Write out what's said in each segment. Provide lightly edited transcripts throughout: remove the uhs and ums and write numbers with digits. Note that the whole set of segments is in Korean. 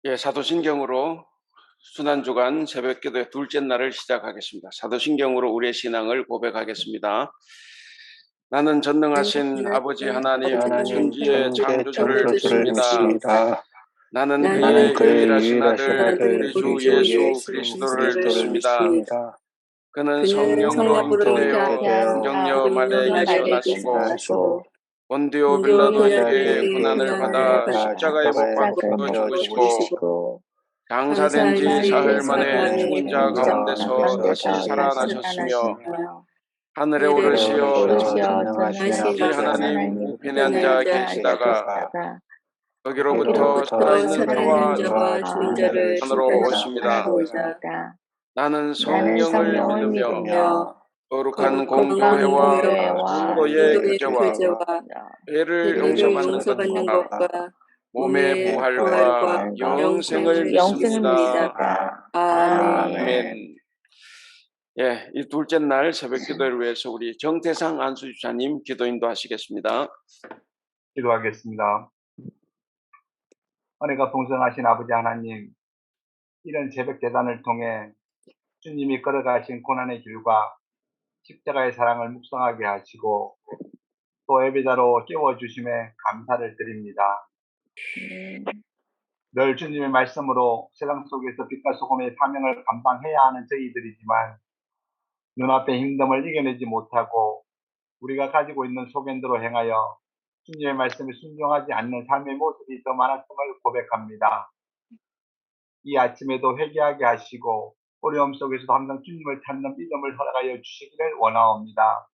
예, 사도신경으로 순환주간 새벽기도의 둘째 날을 시작하겠습니다. 사도신경으로 우리의 신앙을 고백하겠습니다. 나는 전능하신 아버지 하나님 하나님 천지의 천지의 창조주를 창조주를 믿습니다. 믿습니다. 나는 나는 그의 그의 유일하신 유일하신 아들 아들 우리 주 우리 주 예수 예수 그리스도를 그리스도를 믿습니다. 믿습니다. 그는 그는 성령으로 성령으로 잉태되어 잉태되어 성경녀 마리아에게서 나시고 나시고 본디오 본디오 빌라도에게 빌라도에게 고난을 고난을 받아 받아 십자가에 못 십자가에 못 박혀 박혀 죽으시고 죽으시고 장사된 지 사흘 만에 만에 죽은 자 죽은 자 가운데서 다시 가운데서 다시 살아나셨으며 살아나시며 하늘에 하늘에 오르시어 오르시어 전능하신 전능하신 아버지 아버지 하나님 하나님 우편에 우편에 앉아 앉아 계시다가 계시다가 거기로부터 거기로부터 살아있는 살아있는 자와 자와 죽은 죽은 자를 자를 산으로 심판하러 오십니다. 오십니다. 나는 나는 성령을 성령을 믿으며 믿으며 거룩한 거룩한 공교회와 공교회와 성도의 교제와 교제와 죄를 죄를 용서받는 용서받는 것과 것과 몸의 몸의 부활과 부활과 영생을 영생을 믿습니다. 믿습니다. 아멘. 아멘. 예, 이 둘째 날 새벽 기도를 위해서 우리 정태상 안수집사님 기도 인도하시겠습니다. 기도하겠습니다. 은혜가 풍성하신 아버지 하나님, 이런 새벽 제단을 통해 주님이 걸어가신 고난의 길과 십자가의 사랑을 묵상하게 하시고 또 예배자로 깨워주심에 감사를 드립니다. 늘 주님의 말씀으로 세상 속에서 빛과 소금의 사명을 감당해야 하는 저희들이지만 눈앞의 힘듦을 이겨내지 못하고 우리가 가지고 있는 소견대로 행하여 주님의 말씀에 순종하지 않는 삶의 모습이 더 많았음을 고백합니다. 이 아침에도 회개하게 하시고 어려움 속에서도 항상 주님을 찾는 믿음을 허락하여 주시기를 원하옵니다.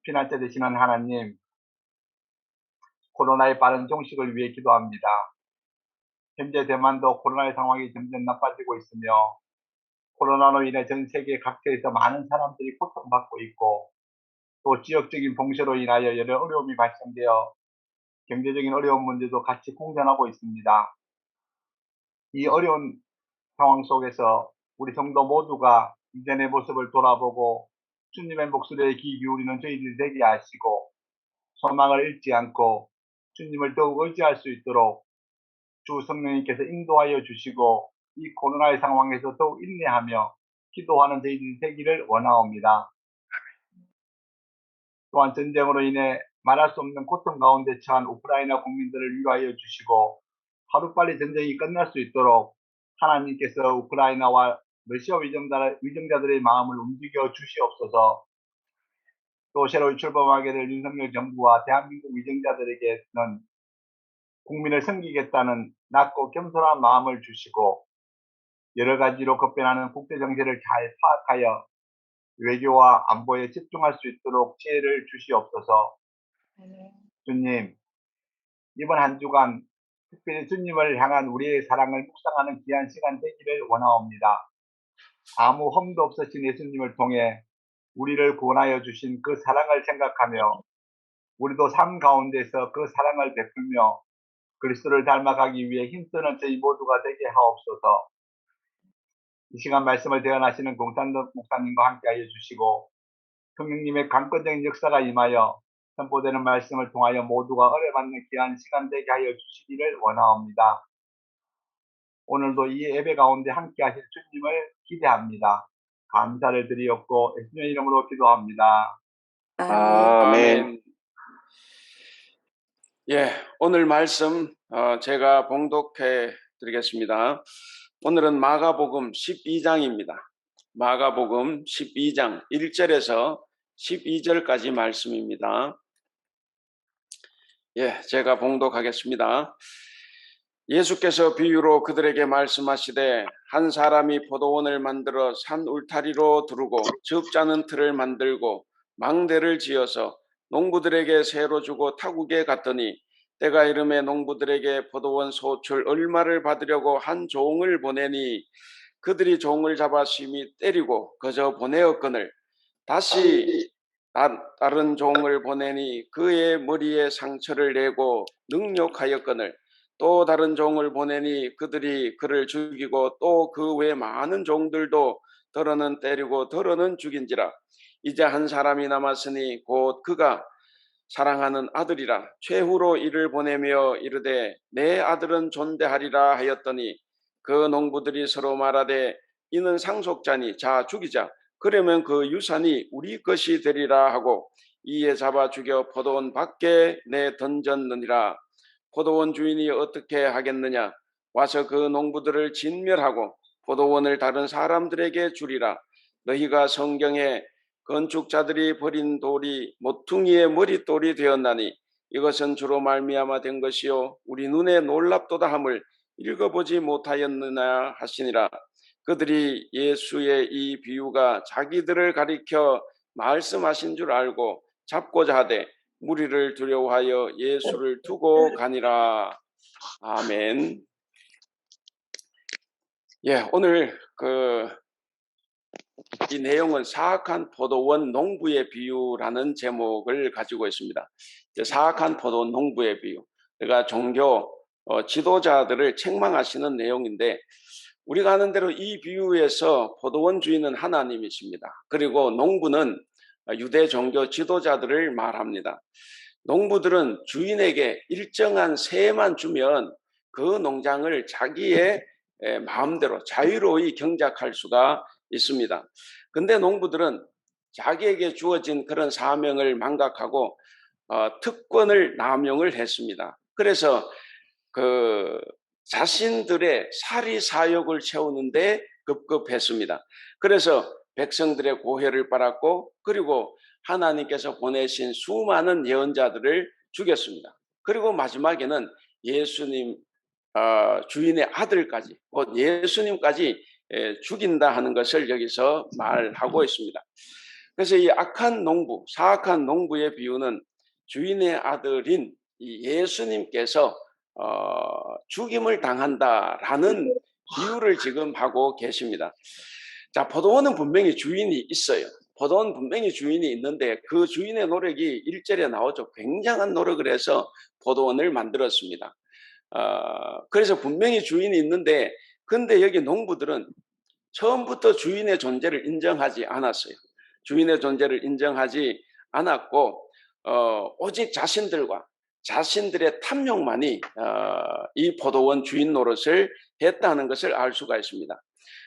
피난처 되시는 하나님, 코로나의 빠른 종식을 위해 기도합니다. 현재 대만도 코로나의 상황이 점점 나빠지고 있으며 코로나로 인해 전 세계 각지에서 많은 사람들이 고통받고 있고 또 지역적인 봉쇄로 인하여 여러 어려움이 발생되어 경제적인 어려운 문제도 같이 공존하고 있습니다. 이 어려운 상황 속에서 우리 성도 모두가 이전의 모습을 돌아보고 주님의 목소리에 귀 기울이는 저희들이 되게 하시고 소망을 잃지 않고 주님을 더욱 의지할 수 있도록 주 성령님께서 인도하여 주시고 이 코로나의 상황에서 더욱 인내하며 기도하는 저희들이 되기를 원하옵니다. 또한 전쟁으로 인해 말할 수 없는 고통 가운데 처한 우크라이나 국민들을 위로하여 주시고 하루빨리 전쟁이 끝날 수 있도록 하나님께서 우크라이나와 러시아 위정자들의 마음을 움직여 주시옵소서. 또 새로 출범하게 될 윤석열 정부와 대한민국 위정자들에게는 국민을 섬기겠다는 낮고 겸손한 마음을 주시고 여러 가지로 급변하는 국제 정세를 잘 파악하여 외교와 안보에 집중할 수 있도록 지혜를 주시옵소서. 주님, 이번 한 주간 특별히 주님을 향한 우리의 사랑을 묵상하는 귀한 시간 되기를 원하옵니다. 아무 험도 없으신 예수님을 통해 우리를 구원하여 주신 그 사랑을 생각하며 우리도 삶 가운데서 그 사랑을 베풀며 그리스도를 닮아가기 위해 힘쓰는 저희 모두가 되게 하옵소서. 이 시간 말씀을 대언하시는 공산도 목사님과 함께하여 주시고 성령님의 강권적인 역사가 임하여 선포되는 말씀을 통하여 모두가 은혜받는 귀한 시간 되게 하여 주시기를 원하옵니다. 오늘도 이 예배 가운데 함께 하실 주님을 기대합니다. 감사를 드리옵고 예수님의 이름으로 기도합니다. 아멘. 예, 오늘 말씀 제가 봉독해 드리겠습니다. 오늘은 마가복음 12장입니다. 마가복음 12장 1절에서 12절까지 말씀입니다. 예, 제가 봉독하겠습니다. 예수께서 비유로 그들에게 말씀하시되 한 사람이 포도원을 만들어 산 울타리로 두르고 즙자는 틀을 만들고 망대를 지어서 농부들에게 새로 주고 타국에 갔더니 때가 이름에 농부들에게 포도원 소출 얼마를 받으려고 한 종을 보내니 그들이 종을 잡아 심히 때리고 그저 보내었거늘 다시 다른 종을 보내니 그의 머리에 상처를 내고 능욕하였거늘 또 다른 종을 보내니 그들이 그를 죽이고 또 그 외 많은 종들도 더러는 때리고 더러는 죽인지라 이제 한 사람이 남았으니 곧 그가 사랑하는 아들이라 최후로 이를 보내며 이르되 내 아들은 존대하리라 하였더니 그 농부들이 서로 말하되 이는 상속자니 자 죽이자 그러면 그 유산이 우리 것이 되리라 하고 이에 잡아 죽여 포도원 밖에 내 던졌느니라. 포도원 주인이 어떻게 하겠느냐? 와서 그 농부들을 진멸하고 포도원을 다른 사람들에게 주리라. 너희가 성경에 건축자들이 버린 돌이 모퉁이의 머릿돌이 되었나니 이것은 주로 말미암아 된 것이요 우리 눈에 놀랍도다 함을 읽어보지 못하였느냐 하시니라. 그들이 예수의 이 비유가 자기들을 가리켜 말씀하신 줄 알고 잡고자 하되 무리를 두려워하여 예수를 두고 가니라. 아멘. 예, 오늘 이 내용은 사악한 포도원 농부의 비유라는 제목을 가지고 있습니다. 사악한 포도원 농부의 비유. 그러니까 종교 지도자들을 책망하시는 내용인데 우리가 아는 대로 이 비유에서 포도원 주인은 하나님이십니다. 그리고 농부는 유대 종교 지도자들을 말합니다. 농부들은 주인에게 일정한 세만 주면 그 농장을 자기의 마음대로 자유로이 경작할 수가 있습니다. 근데 농부들은 자기에게 주어진 그런 사명을 망각하고 특권을 남용을 했습니다. 그래서 자신들의 사리사욕을 채우는데 급급했습니다. 그래서 백성들의 고혈을 빨았고 그리고 하나님께서 보내신 수많은 예언자들을 죽였습니다. 그리고 마지막에는 예수님 주인의 아들까지 곧 예수님까지 죽인다 하는 것을 여기서 말하고 있습니다. 그래서 이 악한 농부, 사악한 농부의 비유는 주인의 아들인 이 예수님께서 죽임을 당한다라는 비유를 지금 하고 계십니다. 자, 포도원은 분명히 주인이 있어요. 포도원 분명히 주인이 있는데 그 주인의 노력이 1절에 나오죠. 굉장한 노력을 해서 포도원을 만들었습니다. 그래서 분명히 주인이 있는데 근데 여기 농부들은 처음부터 주인의 존재를 인정하지 않았어요. 주인의 존재를 인정하지 않았고 오직 자신들의 탐욕만이 이 포도원 주인 노릇을 했다는 것을 알 수가 있습니다.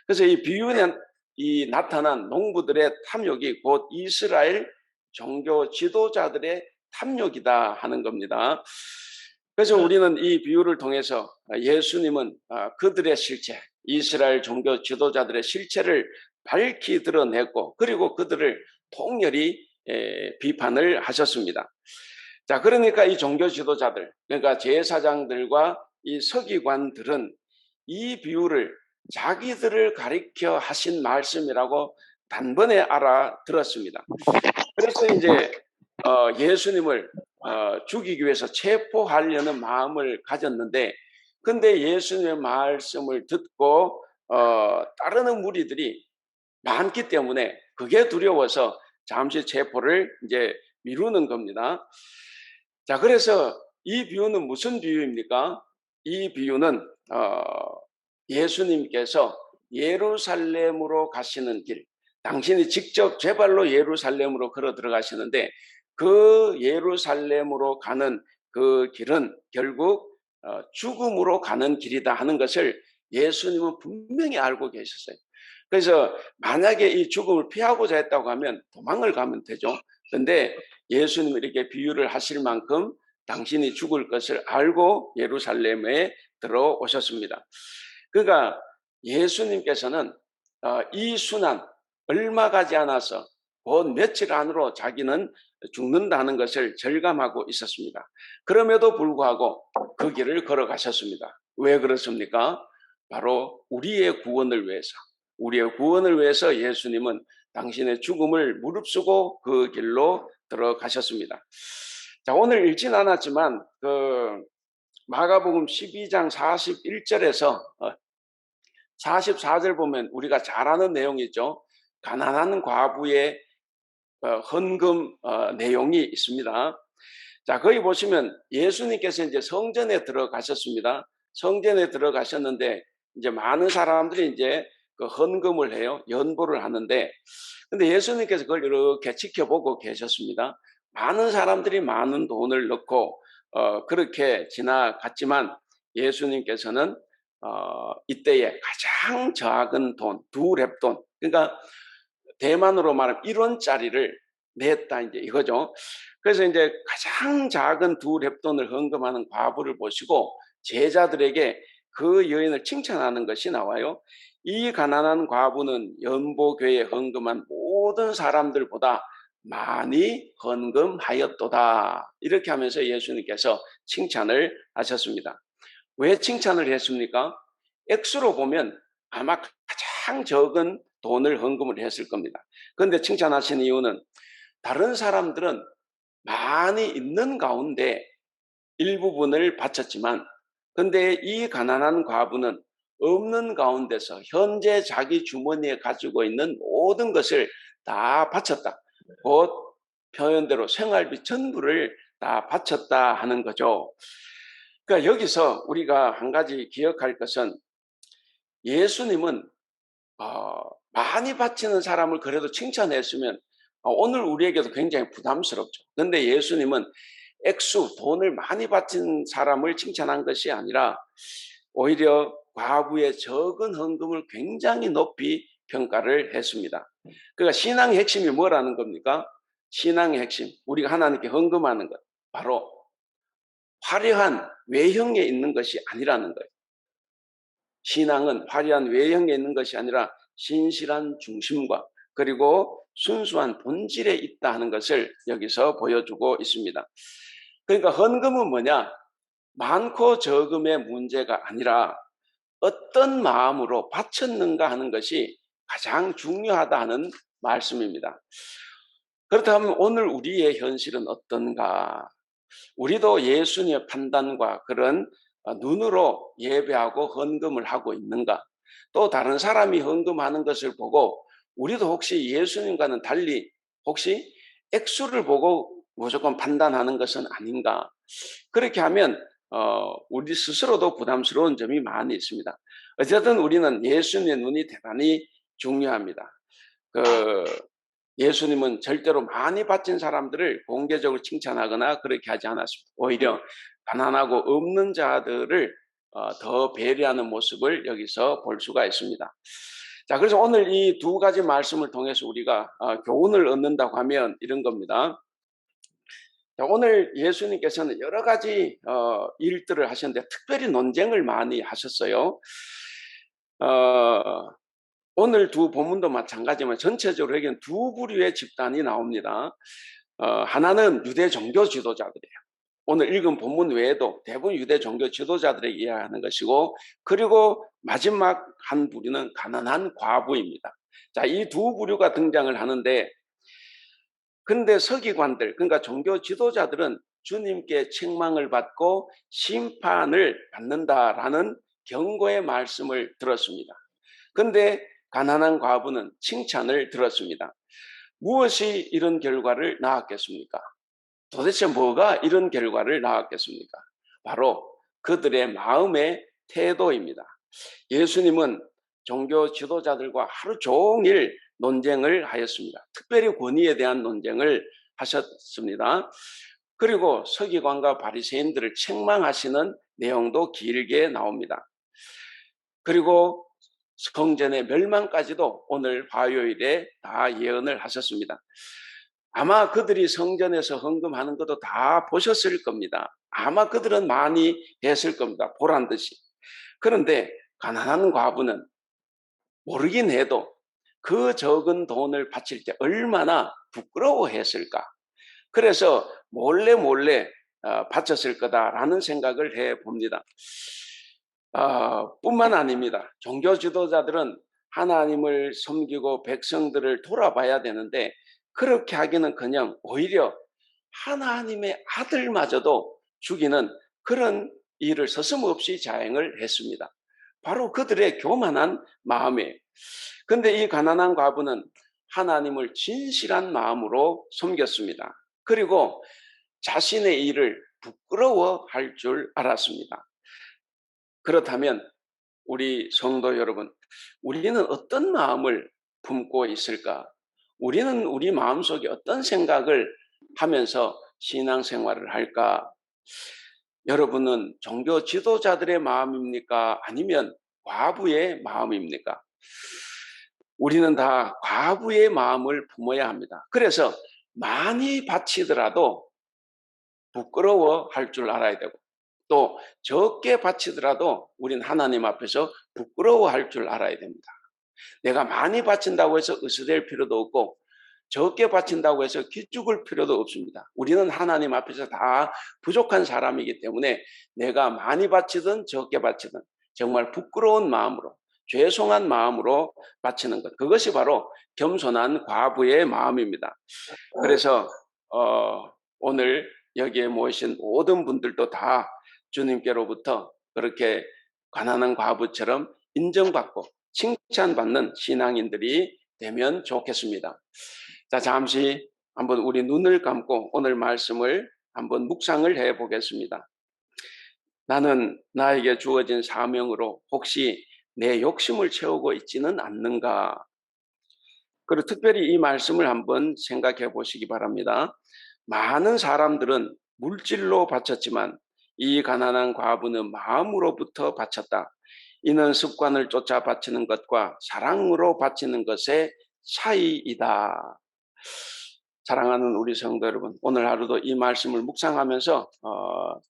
그래서 이 비유에 나타난 농부들의 탐욕이 곧 이스라엘 종교 지도자들의 탐욕이다 하는 겁니다. 그래서 우리는 이 비유를 통해서 예수님은 그들의 실체, 이스라엘 종교 지도자들의 실체를 밝히 드러냈고 그리고 그들을 통렬히 비판을 하셨습니다. 자, 그러니까 이 종교 지도자들, 그러니까 제사장들과 이 서기관들은 이 비유를 자기들을 가리켜 하신 말씀이라고 단번에 알아들었습니다. 그래서 이제 예수님을 죽이기 위해서 체포하려는 마음을 가졌는데 근데 예수님의 말씀을 듣고 따르는 무리들이 많기 때문에 그게 두려워서 잠시 체포를 이제 미루는 겁니다. 자, 그래서 이 비유는 무슨 비유입니까? 이 비유는 예수님께서 예루살렘으로 가시는 길, 당신이 직접 제 발로 예루살렘으로 걸어 들어가시는데 그 예루살렘으로 가는 그 길은 결국 죽음으로 가는 길이다 하는 것을 예수님은 분명히 알고 계셨어요. 그래서 만약에 이 죽음을 피하고자 했다고 하면 도망을 가면 되죠. 그런데 예수님이 이렇게 비유를 하실 만큼 당신이 죽을 것을 알고 예루살렘에 들어오셨습니다. 그러니까 예수님께서는 이 순환 얼마 가지 않아서 곧 며칠 안으로 자기는 죽는다는 것을 절감하고 있었습니다. 그럼에도 불구하고 그 길을 걸어가셨습니다. 왜 그렇습니까? 바로 우리의 구원을 위해서 예수님은 당신의 죽음을 무릅쓰고 그 길로 들어가셨습니다. 자, 오늘 읽진 않았지만 마가복음 12장 41절에서 44절 보면 우리가 잘 아는 내용이죠. 가난한 과부의 헌금 내용이 있습니다. 자, 거기 보시면 예수님께서 이제 성전에 들어가셨습니다. 성전에 들어가셨는데 이제 많은 사람들이 이제 그 헌금을 해요. 연보를 하는데 근데 예수님께서 그걸 이렇게 지켜보고 계셨습니다. 많은 사람들이 많은 돈을 넣고 그렇게 지나갔지만 예수님께서는 이때에 가장 작은 돈, 두 렙돈, 그러니까 대만으로 말하면 1원짜리를 냈다 이제 이거죠. 그래서 이제 가장 작은 두 렙돈을 헌금하는 과부를 보시고 제자들에게 그 여인을 칭찬하는 것이 나와요. 이 가난한 과부는 연보교에 헌금한 모든 사람들보다 많이 헌금하였도다. 이렇게 하면서 예수님께서 칭찬을 하셨습니다. 왜 칭찬을 했습니까? 액수로 보면 아마 가장 적은 돈을 헌금을 했을 겁니다. 그런데 칭찬하신 이유는 다른 사람들은 많이 있는 가운데 일부분을 바쳤지만 근데 이 가난한 과부는 없는 가운데서 현재 자기 주머니에 가지고 있는 모든 것을 다 바쳤다. 곧 표현대로 생활비 전부를 다 바쳤다 하는 거죠. 그러니까 여기서 우리가 한 가지 기억할 것은 예수님은 많이 바치는 사람을 그래도 칭찬했으면 오늘 우리에게도 굉장히 부담스럽죠. 그런데 예수님은 액수, 돈을 많이 바친 사람을 칭찬한 것이 아니라 오히려 과부의 적은 헌금을 굉장히 높이 평가를 했습니다. 그러니까 신앙의 핵심이 뭐라는 겁니까? 신앙의 핵심, 우리가 하나님께 헌금하는 것, 바로 화려한 외형에 있는 것이 아니라는 거예요. 신앙은 화려한 외형에 있는 것이 아니라 신실한 중심과 그리고 순수한 본질에 있다 하는 것을 여기서 보여주고 있습니다. 그러니까 헌금은 뭐냐? 많고 적음의 문제가 아니라 어떤 마음으로 바쳤는가 하는 것이 가장 중요하다 하는 말씀입니다. 그렇다면 오늘 우리의 현실은 어떤가? 우리도 예수님의 판단과 그런 눈으로 예배하고 헌금을 하고 있는가? 또 다른 사람이 헌금하는 것을 보고 우리도 혹시 예수님과는 달리 혹시 액수를 보고 무조건 판단하는 것은 아닌가? 그렇게 하면 우리 스스로도 부담스러운 점이 많이 있습니다. 어쨌든 우리는 예수님의 눈이 대단히 중요합니다. 예수님은 절대로 많이 바친 사람들을 공개적으로 칭찬하거나 그렇게 하지 않았습니다. 오히려 가난하고 없는 자들을 더 배려하는 모습을 여기서 볼 수가 있습니다. 자, 그래서 오늘 이 두 가지 말씀을 통해서 우리가 교훈을 얻는다고 하면 이런 겁니다. 자, 오늘 예수님께서는 여러 가지 일들을 하셨는데 특별히 논쟁을 많이 하셨어요. 오늘 두 본문도 마찬가지지만 전체적으로 여기는 두 부류의 집단이 나옵니다. 하나는 유대 종교 지도자들이에요. 오늘 읽은 본문 외에도 대부분 유대 종교 지도자들에게 이야기하는 것이고 그리고 마지막 한 부류는 가난한 과부입니다. 자, 이 두 부류가 등장을 하는데 근데 서기관들 그러니까 종교 지도자들은 주님께 책망을 받고 심판을 받는다라는 경고의 말씀을 들었습니다. 근데 가난한 과부는 칭찬을 들었습니다. 무엇이 이런 결과를 낳았겠습니까? 도대체 뭐가 이런 결과를 낳았겠습니까? 바로 그들의 마음의 태도입니다. 예수님은 종교 지도자들과 하루 종일 논쟁을 하였습니다. 특별히 권위에 대한 논쟁을 하셨습니다. 그리고 서기관과 바리새인들을 책망하시는 내용도 길게 나옵니다. 그리고 성전의 멸망까지도 오늘 화요일에 다 예언을 하셨습니다. 아마 그들이 성전에서 헌금하는 것도 다 보셨을 겁니다. 아마 그들은 많이 했을 겁니다. 보란 듯이. 그런데 가난한 과부는 모르긴 해도 그 적은 돈을 바칠 때 얼마나 부끄러워했을까. 그래서 몰래 바쳤을 거다라는 생각을 해봅니다. 뿐만 아닙니다. 종교 지도자들은 하나님을 섬기고 백성들을 돌아봐야 되는데 그렇게 하기는커녕 오히려 하나님의 아들마저도 죽이는 그런 일을 서슴없이 자행을 했습니다. 바로 그들의 교만한 마음이에요. 그런데 이 가난한 과부는 하나님을 진실한 마음으로 섬겼습니다. 그리고 자신의 일을 부끄러워할 줄 알았습니다. 그렇다면 우리 성도 여러분, 우리는 어떤 마음을 품고 있을까? 우리는 우리 마음속에 어떤 생각을 하면서 신앙생활을 할까? 여러분은 종교 지도자들의 마음입니까? 아니면 과부의 마음입니까? 우리는 다 과부의 마음을 품어야 합니다. 그래서 많이 바치더라도 부끄러워할 줄 알아야 되고, 또 적게 바치더라도 우린 하나님 앞에서 부끄러워할 줄 알아야 됩니다. 내가 많이 바친다고 해서 으스댈 필요도 없고, 적게 바친다고 해서 기죽을 필요도 없습니다. 우리는 하나님 앞에서 다 부족한 사람이기 때문에 내가 많이 바치든 적게 바치든 정말 부끄러운 마음으로, 죄송한 마음으로 바치는 것, 그것이 바로 겸손한 과부의 마음입니다. 그래서 오늘 여기에 모이신 모든 분들도 다 주님께로부터 그렇게 가난한 과부처럼 인정받고 칭찬받는 신앙인들이 되면 좋겠습니다. 자, 잠시 한번 우리 눈을 감고 오늘 말씀을 한번 묵상을 해 보겠습니다. 나는 나에게 주어진 사명으로 혹시 내 욕심을 채우고 있지는 않는가? 그리고 특별히 이 말씀을 한번 생각해 보시기 바랍니다. 많은 사람들은 물질로 바쳤지만 이 가난한 과부는 마음으로부터 바쳤다. 이는 습관을 쫓아 바치는 것과 사랑으로 바치는 것의 차이이다. 사랑하는 우리 성도 여러분, 오늘 하루도 이 말씀을 묵상하면서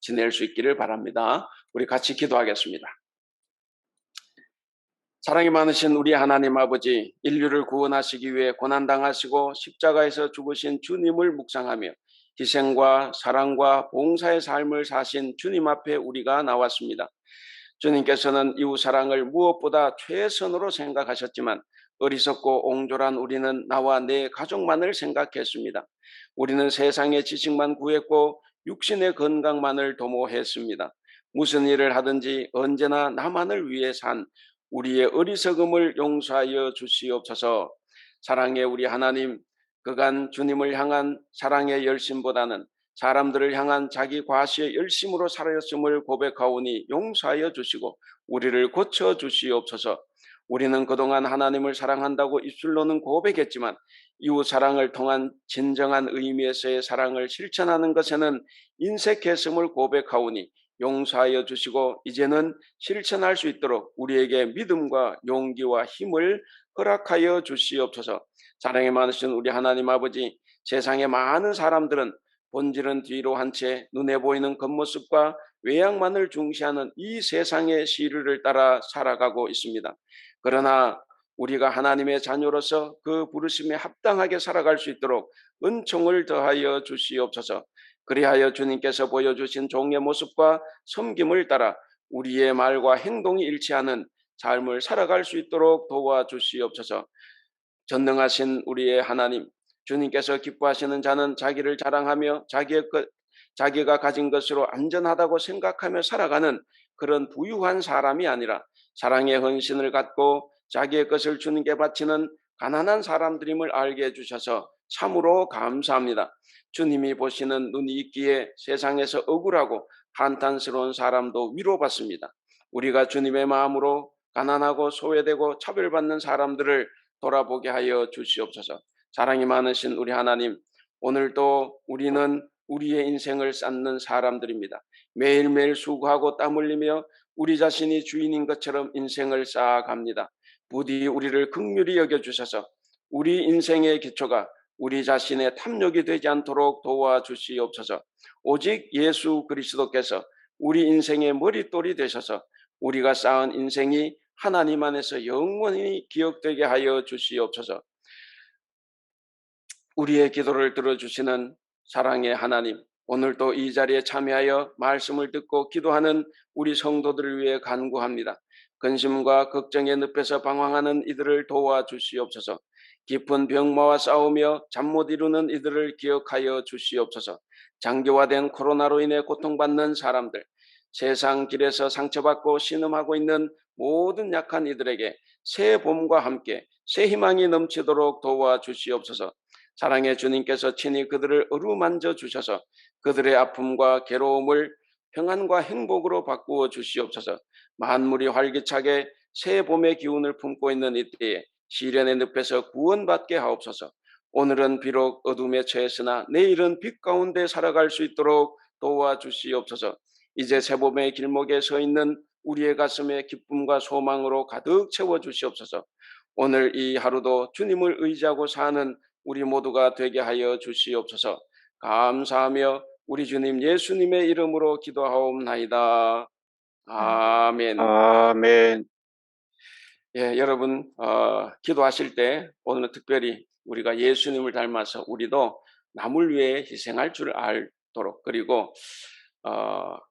지낼 수 있기를 바랍니다. 우리 같이 기도하겠습니다. 사랑이 많으신 우리 하나님 아버지, 인류를 구원하시기 위해 고난당하시고 십자가에서 죽으신 주님을 묵상하며 희생과 사랑과 봉사의 삶을 사신 주님 앞에 우리가 나왔습니다. 주님께서는 이웃 사랑을 무엇보다 최선으로 생각하셨지만 어리석고 옹졸한 우리는 나와 내 가족만을 생각했습니다. 우리는 세상의 지식만 구했고 육신의 건강만을 도모했습니다. 무슨 일을 하든지 언제나 나만을 위해 산 우리의 어리석음을 용서하여 주시옵소서. 사랑의 우리 하나님, 그간 주님을 향한 사랑의 열심보다는 사람들을 향한 자기 과시의 열심으로 살아였음을 고백하오니 용서하여 주시고 우리를 고쳐 주시옵소서. 우리는 그동안 하나님을 사랑한다고 입술로는 고백했지만 이웃 사랑을 통한 진정한 의미에서의 사랑을 실천하는 것에는 인색했음을 고백하오니 용서하여 주시고 이제는 실천할 수 있도록 우리에게 믿음과 용기와 힘을 허락하여 주시옵소서. 사랑이 많으신 우리 하나님 아버지, 세상의 많은 사람들은 본질은 뒤로 한 채 눈에 보이는 겉모습과 외양만을 중시하는 이 세상의 시류를 따라 살아가고 있습니다. 그러나 우리가 하나님의 자녀로서 그 부르심에 합당하게 살아갈 수 있도록 은총을 더하여 주시옵소서. 그리하여 주님께서 보여주신 종의 모습과 섬김을 따라 우리의 말과 행동이 일치하는 삶을 살아갈 수 있도록 도와주시옵소서. 전능하신 우리의 하나님, 주님께서 기뻐하시는 자는 자기를 자랑하며 자기가 가진 것으로 안전하다고 생각하며 살아가는 그런 부유한 사람이 아니라 사랑의 헌신을 갖고 자기의 것을 주님께 바치는 가난한 사람들임을 알게 해주셔서 참으로 감사합니다. 주님이 보시는 눈이 있기에 세상에서 억울하고 한탄스러운 사람도 위로받습니다. 우리가 주님의 마음으로 가난하고 소외되고 차별받는 사람들을 돌아보게 하여 주시옵소서. 사랑이 많으신 우리 하나님, 오늘도 우리는 우리의 인생을 쌓는 사람들입니다. 매일매일 수고하고 땀 흘리며 우리 자신이 주인인 것처럼 인생을 쌓아갑니다. 부디 우리를 긍휼히 여겨주셔서 우리 인생의 기초가 우리 자신의 탐욕이 되지 않도록 도와주시옵소서. 오직 예수 그리스도께서 우리 인생의 머릿돌이 되셔서 우리가 쌓은 인생이 하나님 안에서 영원히 기억되게 하여 주시옵소서. 우리의 기도를 들어주시는 사랑의 하나님, 오늘도 이 자리에 참여하여 말씀을 듣고 기도하는 우리 성도들을 위해 간구합니다. 근심과 걱정의 늪에서 방황하는 이들을 도와주시옵소서. 깊은 병마와 싸우며 잠 못 이루는 이들을 기억하여 주시옵소서. 장기화된 코로나로 인해 고통받는 사람들, 세상 길에서 상처받고 신음하고 있는 모든 약한 이들에게 새 봄과 함께 새 희망이 넘치도록 도와주시옵소서. 사랑의 주님께서 친히 그들을 어루만져 주셔서 그들의 아픔과 괴로움을 평안과 행복으로 바꾸어 주시옵소서. 만물이 활기차게 새 봄의 기운을 품고 있는 이때에 시련의 늪에서 구원받게 하옵소서. 오늘은 비록 어둠에 처했으나 내일은 빛 가운데 살아갈 수 있도록 도와주시옵소서. 이제 새봄의 길목에 서 있는 우리의 가슴에 기쁨과 소망으로 가득 채워주시옵소서. 오늘 이 하루도 주님을 의지하고 사는 우리 모두가 되게 하여 주시옵소서. 감사하며 우리 주님 예수님의 이름으로 기도하옵나이다. 아멘. 아멘. 예, 여러분 기도하실 때 오늘은 특별히 우리가 예수님을 닮아서 우리도 남을 위해 희생할 줄 알도록, 그리고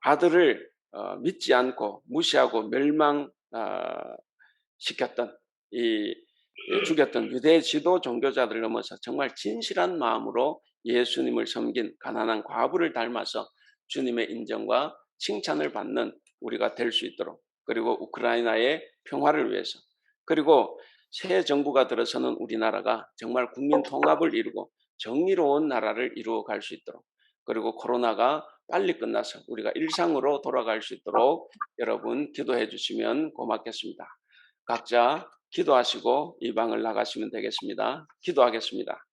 아들을 믿지 않고 무시하고 멸망 시켰던 죽였던 유대 지도 종교자들을 넘어서 정말 진실한 마음으로 예수님을 섬긴 가난한 과부를 닮아서 주님의 인정과 칭찬을 받는 우리가 될 수 있도록, 그리고 우크라이나의 평화를 위해서, 그리고 새 정부가 들어서는 우리나라가 정말 국민 통합을 이루고 정의로운 나라를 이루어 갈 수 있도록, 그리고 코로나가 빨리 끝나서 우리가 일상으로 돌아갈 수 있도록 여러분 기도해 주시면 고맙겠습니다. 각자 기도하시고 이 방을 나가시면 되겠습니다. 기도하겠습니다.